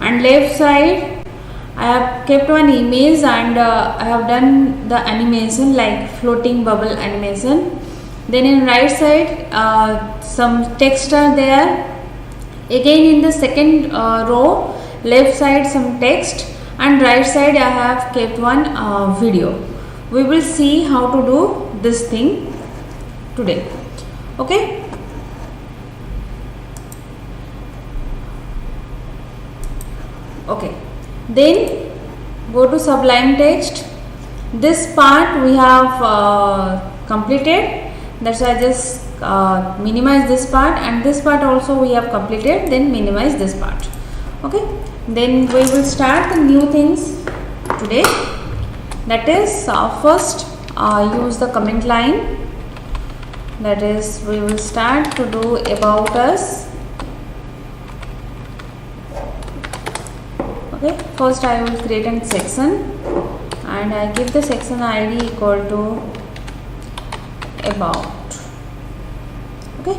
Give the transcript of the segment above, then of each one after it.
and left side I have kept one image and I have done the animation like floating bubble animation. Then in right side some text are there. Again in the second row, left side some text and right side I have kept one video. We will see how to do this thing today. Okay. Okay. Then go to Sublime Text. This part we have completed. That's why I just minimize this part, and this part also we have completed. Then minimize this part. Okay. Then we will start the new things today. That is first use the comment line. That is, we will start to do about us. Okay, first I will create a section and I give the section ID equal to about. Okay,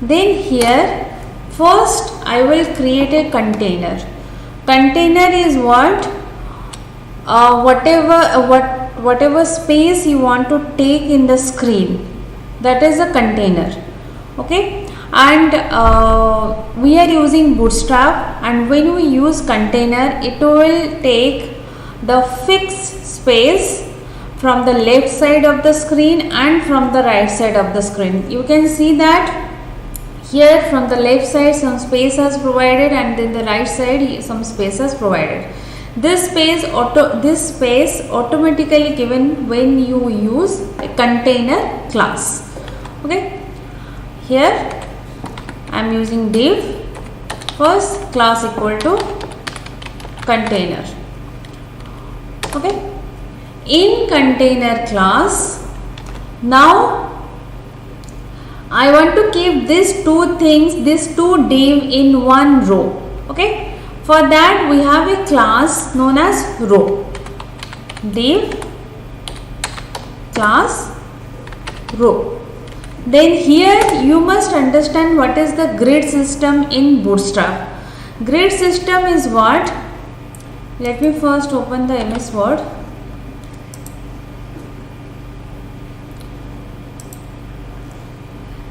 then here first I will create a container. Container is what? Whatever space you want to take in the screen, that is a container. Okay. And we are using Bootstrap, and when we use container, it will take the fixed space from the left side of the screen and from the right side of the screen. You can see that here from the left side some space is provided, and then the right side some space is provided. This space automatically given when you use a container class. Okay, here I am using div first class equal to container. Okay, in container class, now I want to keep these two things, these two div in one row. Okay, for that we have a class known as row. Div class row. Then here you must understand what is the grid system in Bootstrap. Grid system is what? Let me first open the MS Word.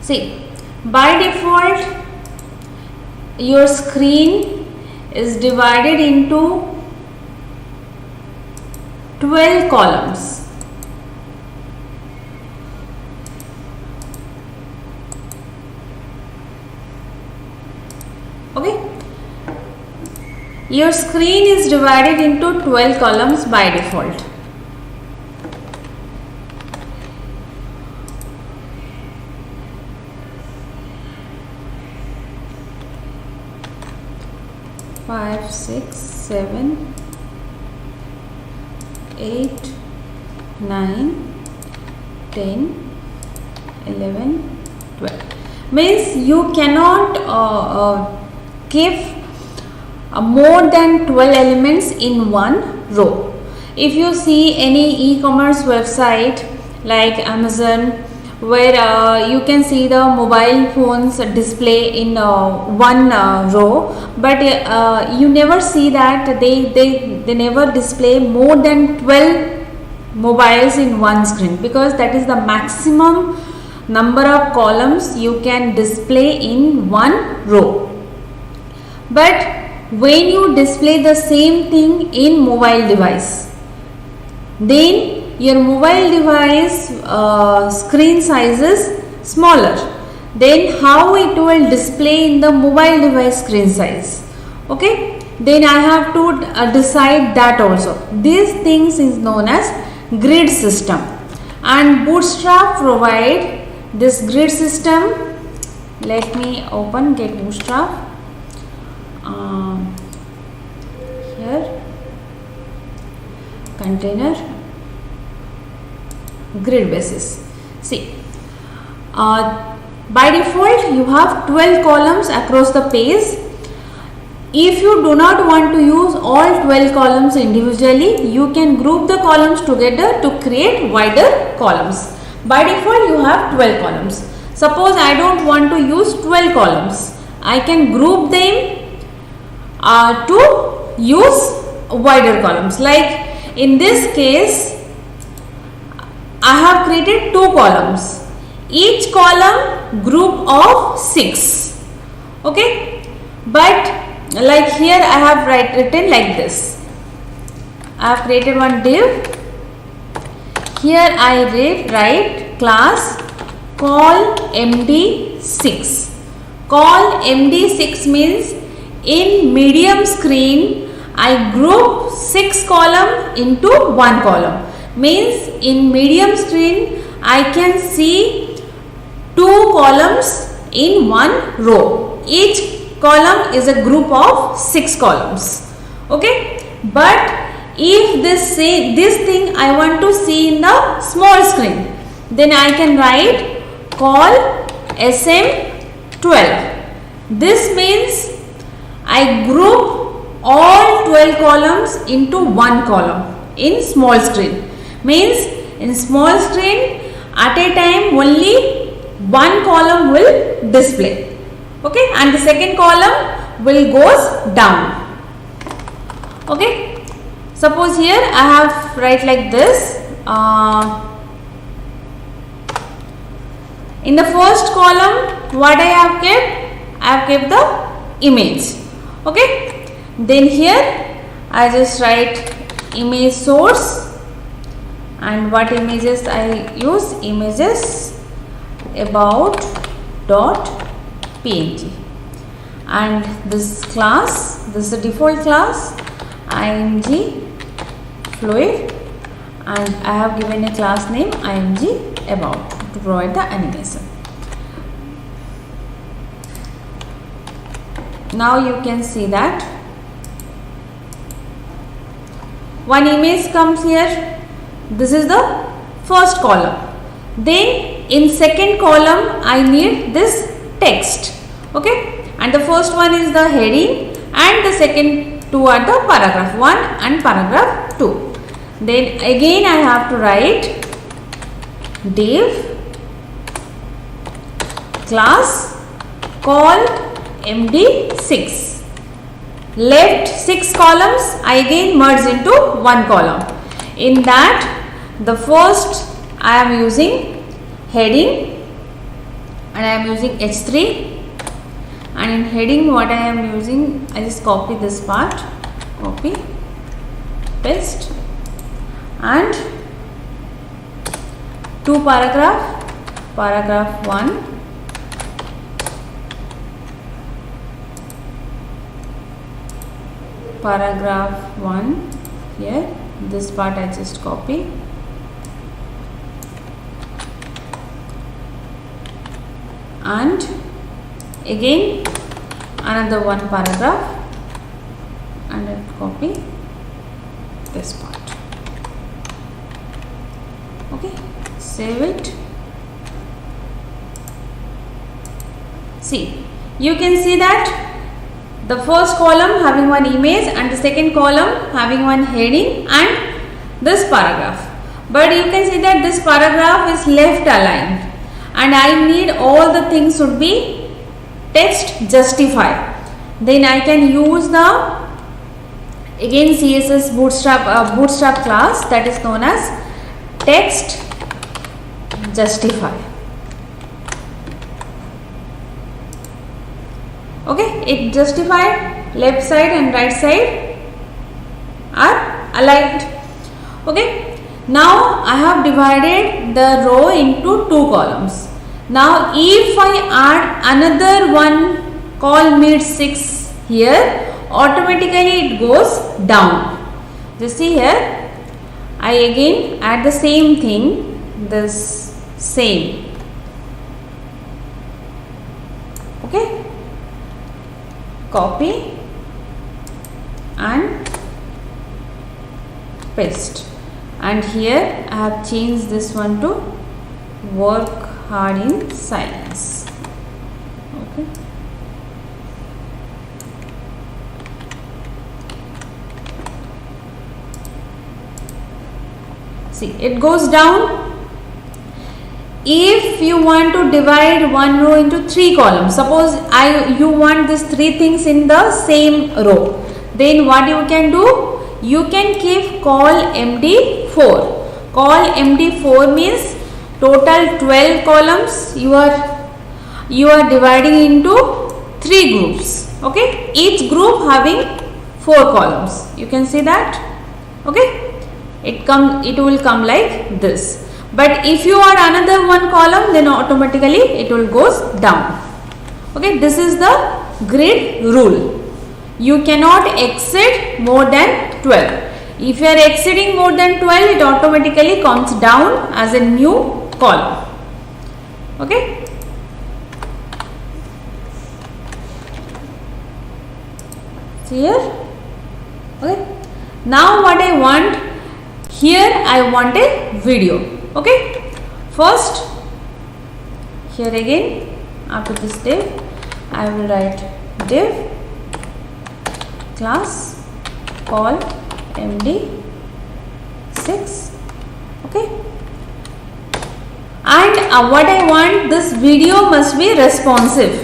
See, by default your screen is divided into 12 columns. Okay, your screen is divided into 12 columns by default. Five, 6, 7, 8, 9, 10, 11, 12. Means you cannot give more than 12 elements in one row. If you see any e-commerce website like Amazon, where you can see the mobile phones display in one row, but you never see that they never display more than 12 mobiles in one screen, because that is the maximum number of columns you can display in one row. But when you display the same thing in mobile device, then your mobile device screen size is smaller. Then how it will display in the mobile device screen size? Okay, then I have to decide that also. These things is known as grid system, and Bootstrap provide this grid system. Let me open Get Bootstrap. Here container grid basis. See, by default you have 12 columns across the page. If you do not want to use all 12 columns individually, you can group the columns together to create wider columns. By default you have 12 columns. Suppose I don't want to use 12 columns, I can group them to use wider columns. Like in this case, I have created 2 columns, each column group of 6. Okay, but like here I have written like this. I have created one div. Here I write class call MD6. Call MD6 means in medium screen I group 6 column into 1 column. Means in medium screen I can see 2 columns in 1 row. Each column is a group of 6 columns. Okay, but if this thing I want to see in the small screen, then I can write call SM12. This means I group all 12 columns into 1 column in small screen. Means in small screen at a time only 1 column will display. Okay, and the second column will goes down. Okay. Suppose here I have write like this. In the first column, what I have kept? I have kept the image. Okay. Then here I just write image source, and what images I use? Images about dot png, and this class, this is the default class img fluid, and I have given a class name img about to provide the animation. Now you can see that one image comes here. This is the first column. Then in second column I need this text. Okay, and the first one is the heading and the second 2 are the paragraph 1 and paragraph 2. Then again I have to write div class call MD6. Left 6 columns I again merge into 1 column. In that, the first I am using heading, and I am using H3, and in heading what I am using, I just copy this part, copy, paste, and 2 paragraph 1, paragraph 1 here, this part I just copy, and again another 1 paragraph, and I copy this part. Okay, save it. See, you can see that the first column having one image and the second column having one heading and this paragraph. But you can see that this paragraph is left aligned, and I need all the things should be text justify. Then I can use the again CSS bootstrap class that is known as text justify. Okay, it justified left side and right side are aligned. Okay, now I have divided the row into 2 columns. Now if I add another one call mid6 here, automatically it goes down. Just see here, I again add the same thing, this same. Okay, copy and paste, and here I have changed this one to work hard in silence. Okay, see, it goes down. if you want to divide one row into 3 columns, suppose you want these 3 things in the same row, then what you can do, you can keep call MD4. Call MD4 means total 12 columns you are dividing into 3 groups. Okay, each group having 4 columns. You can see that. Okay, it will come like this. But if you are another one column, then automatically it will goes down. Okay, this is the grid rule. You cannot exceed more than 12. If you are exceeding more than 12, it automatically comes down as a new column. Okay. See here. Okay. Now what I want, here I want a video. Okay. First, here again after this div, I will write div class call MD6. Okay. And what I want, this video must be responsive.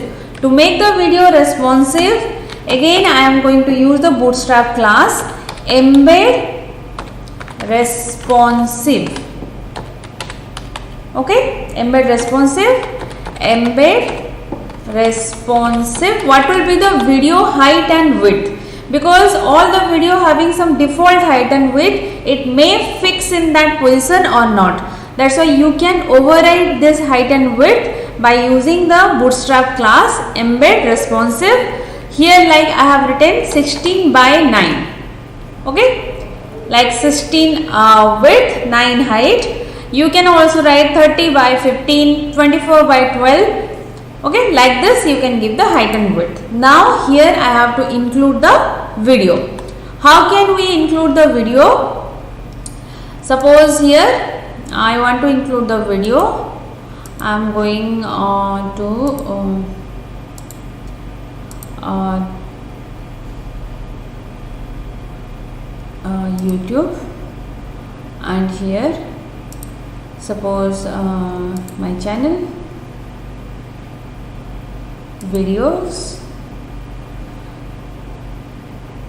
To make the video responsive, again I am going to use the Bootstrap class embed responsive. Okay, embed responsive. What will be the video height and width? Because all the video having some default height and width, it may fix in that position or not. That's why you can override this height and width by using the Bootstrap class embed responsive. Here like I have written 16 by 9. Okay, like 16 width, 9 height. You can also write 30 by 15, 24 by 12. Okay, like this you can give the height and width. Now here I have to include the video. How can we include the video? Suppose here I want to include the video. I am going to YouTube, and here suppose my channel videos.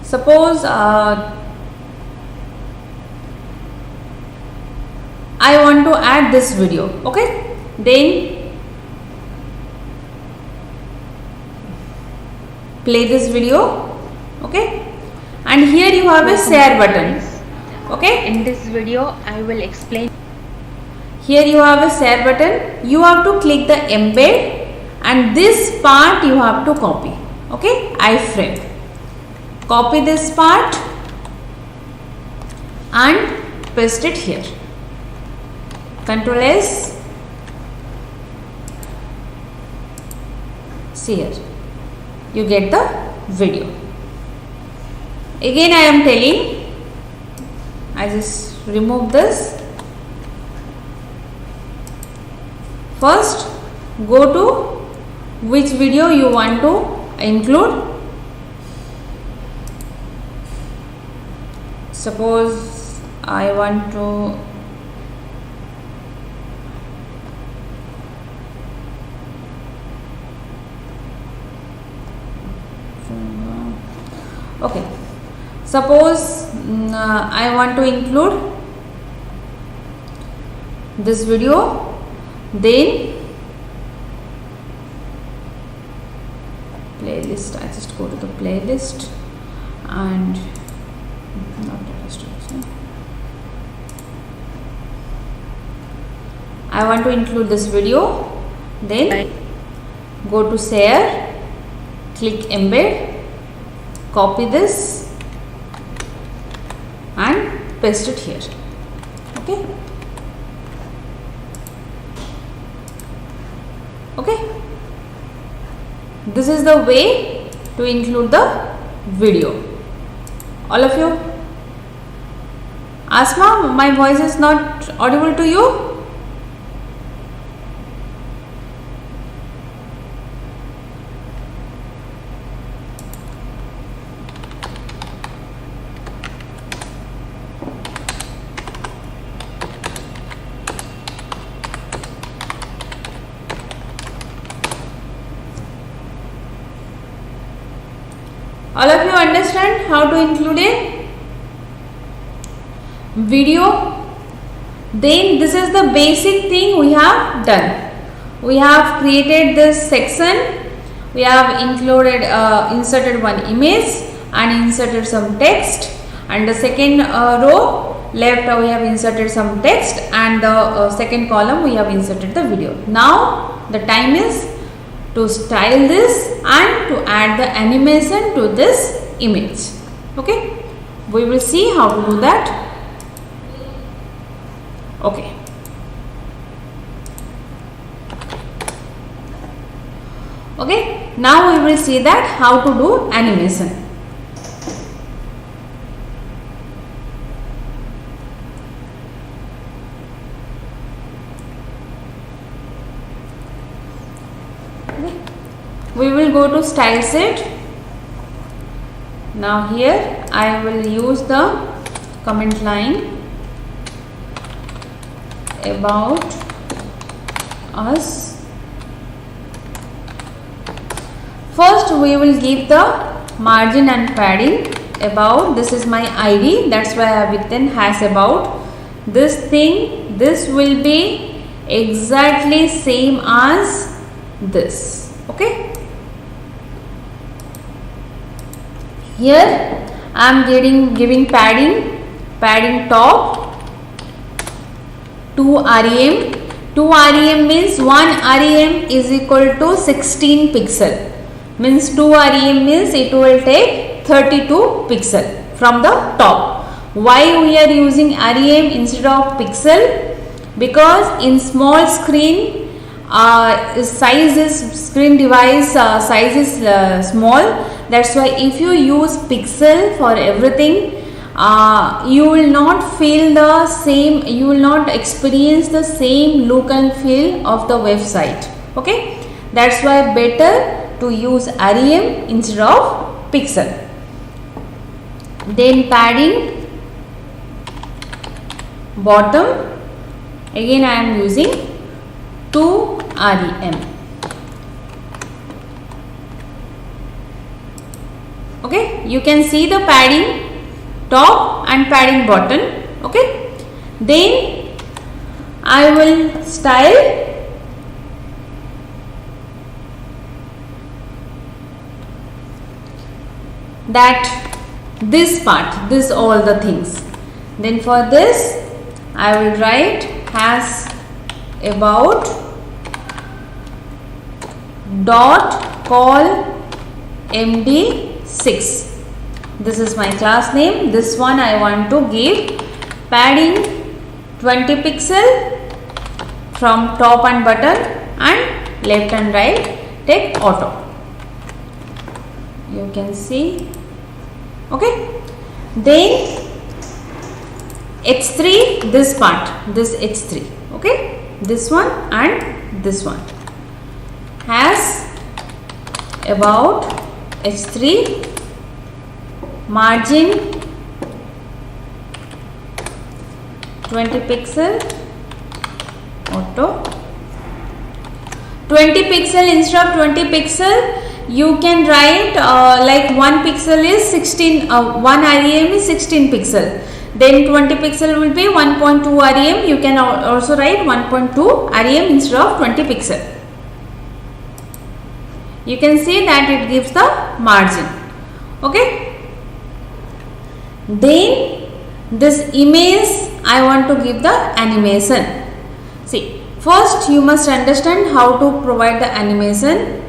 Suppose I want to add this video. Okay, then play this video. Okay, and here you have a share button. Okay, in this video I will explain. Here you have a share button. You have to click the embed and this part you have to copy. Okay, iframe. Copy this part and paste it here. Ctrl S. See here, you get the video. Again I am telling, I just remove this. First go to which video you want to include. Suppose I want to okay, suppose I want to include this video, then playlist, I just go to the playlist and not illustration. I want to include this video, then go to share, click embed, copy this and paste it here. Okay. Okay. This is the way to include the video. All of you. Asma, my voice is not audible to you? All of you understand how to include a video? Then this is the basic thing we have done. We have created this section, we have included inserted one image and inserted some text, and the second row left we have inserted some text, and the second column we have inserted the video. Now the time is to style this and to add the animation to this image. Okay, we will see how to do that. Okay, okay, now we will see that how to do animation. We will go to style sheet. Now here I will use the comment line about us. First we will give the margin and padding. About, this is my ID, that's why I have written has about. This thing, this will be exactly same as this. Okay, here I am giving padding top 2 rem. 2 rem means 1 rem is equal to 16 pixel, means 2 rem means it will take 32 pixel from the top. Why we are using rem instead of pixel? Because in small screen screen device size is small. That's why if you use pixel for everything, you will not feel the same, you will not experience the same look and feel of the website. Okay, that's why better to use rem instead of pixel. Then padding bottom, again I am using 2 rem. Okay, you can see the padding top and padding bottom. Okay, then I will style that this part, this all the things. Then for this I will write has about dot call MD6. This is my class name. This one I want to give padding 20 pixel from top and bottom, and left and right take auto. You can see. Okay, then H3, this part, this H3. Okay, this one and this one has about H3 margin 20 pixel auto. 20 pixel instead of 20 pixel you can write like 1 pixel is 16, 1 rem is 16 pixel, then 20 pixel will be 1.2 rem. You can also write 1.2 rem instead of 20 pixel. You can see that it gives the margin. Okay, then this image I want to give the animation. See, first you must understand how to provide the animation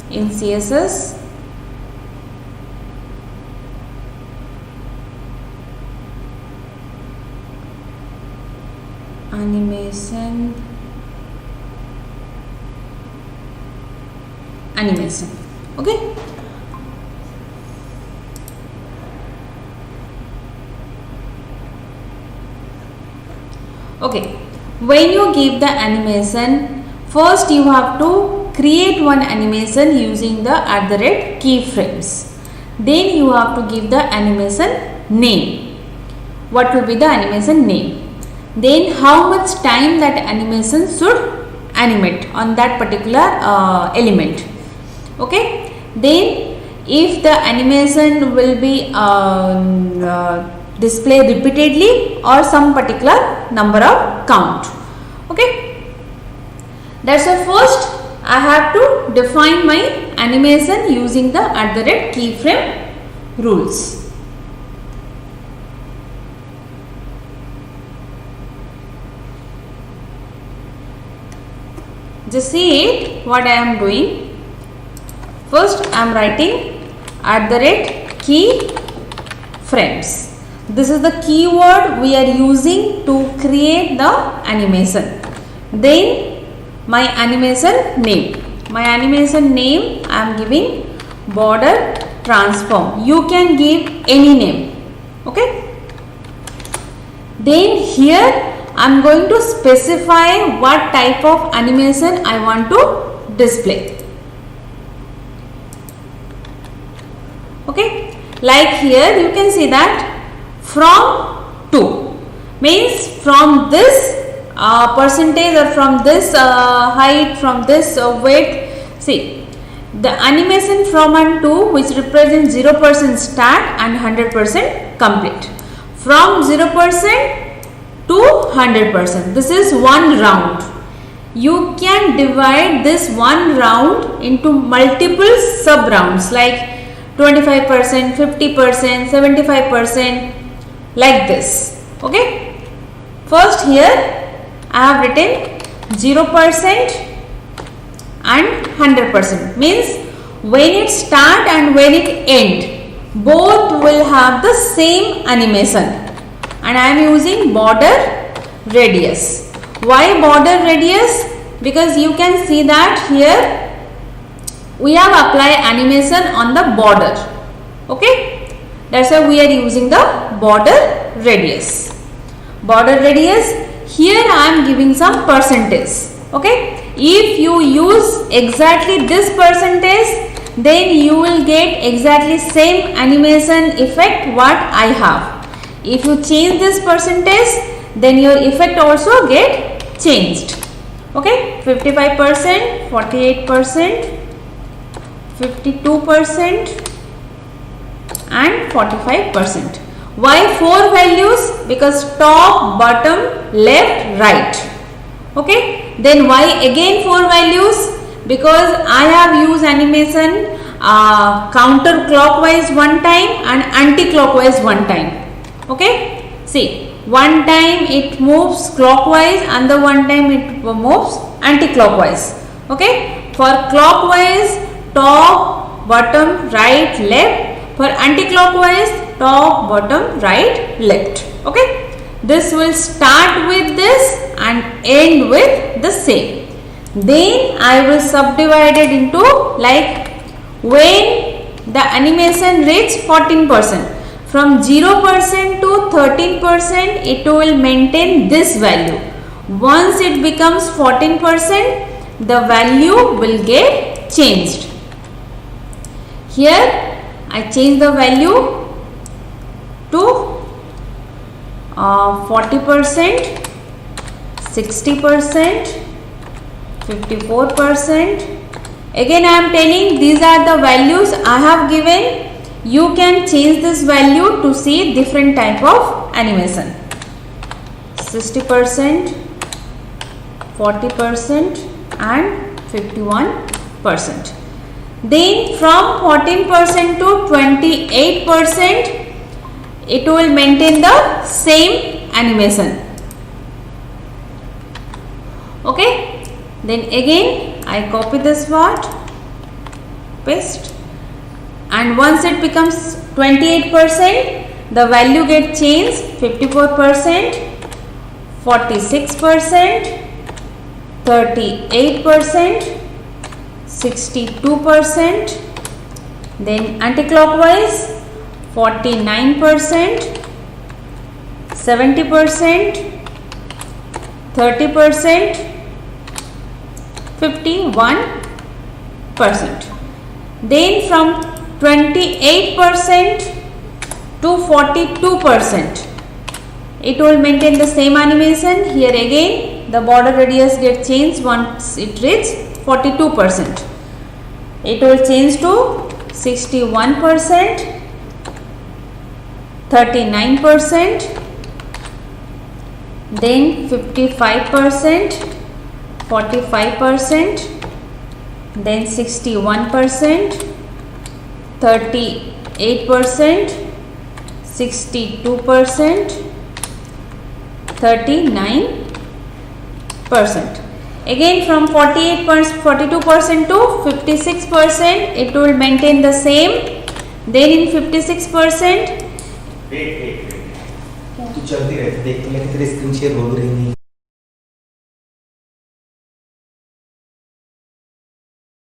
in CSS. Animation. Okay, okay, when you give the animation, first you have to create one animation using the @ keyframes. Then you have to give the animation name. What will be the animation name? Then how much time that animation should animate on that particular element. Okay, then if the animation will be displayed repeatedly or some particular number of count. Okay, that's why first I have to define my animation using the @keyframe rules. Just see it what I am doing. First I am writing @keyframes. This is the keyword we are using to create the animation. Then my animation name. My animation name I am giving border transform. You can give any name. Okay. Then here I am going to specify what type of animation I want to display. Okay, like here you can see that from to means from this percentage or from this height, from this width. See, the animation from and to, which represents 0% start and 100% complete. From 0% to 100%. This is one round. You can divide this one round into multiple sub rounds like 25%, 50%, 75%, like this. Okay. First here I have written 0% and 100%. Means when it start and when it end, both will have the same animation. And I am using border radius. Why border radius? Because you can see that here we have applied animation on the border. Okay, that's why we are using the border radius. Border radius, here I am giving some percentage. Okay, if you use exactly this percentage, then you will get exactly same animation effect what I have. If you change this percentage, then your effect also get changed. Okay, 55%, 48%, 52% and 45%. Why 4 values? Because top, bottom, left, right. Okay, then why again 4 values? Because I have used animation counterclockwise one time and anti-clockwise one time. Okay, see, one time it moves clockwise and the one time it moves anti-clockwise. Okay, for clockwise top, bottom, right, left. For anti-clockwise top, bottom, right, left. Okay, this will start with this and end with the same. Then I will subdivide it into like when the animation reach 14%. From 0% to 13%, it will maintain this value. Once it becomes 14%, the value will get changed. Here I change the value to 40%, 60%, 54%. Again I am telling these are the values I have given. You can change this value to see different type of animation. 60%, 40% and 51%. Then from 14% to 28%, it will maintain the same animation. Okay. Then again I copy this word, paste. And once it becomes 28%, the value gets changed. 54%, 46%, 38%, 62%, then anti-clockwise 49%, 70%, 30%, 51%. Then from 28% to 42%, it will maintain the same animation. Here again the border radius gets changed once it reaches 42%. It will change to 61%, 39%, then 55%, 45%, then 61%, 38%, 62%, 39%. Again from 42% to 56%, it will maintain the same. Then in 56%, wait तू चलती रहती देख, लेकिन तेरी screen share हो रही नहीं।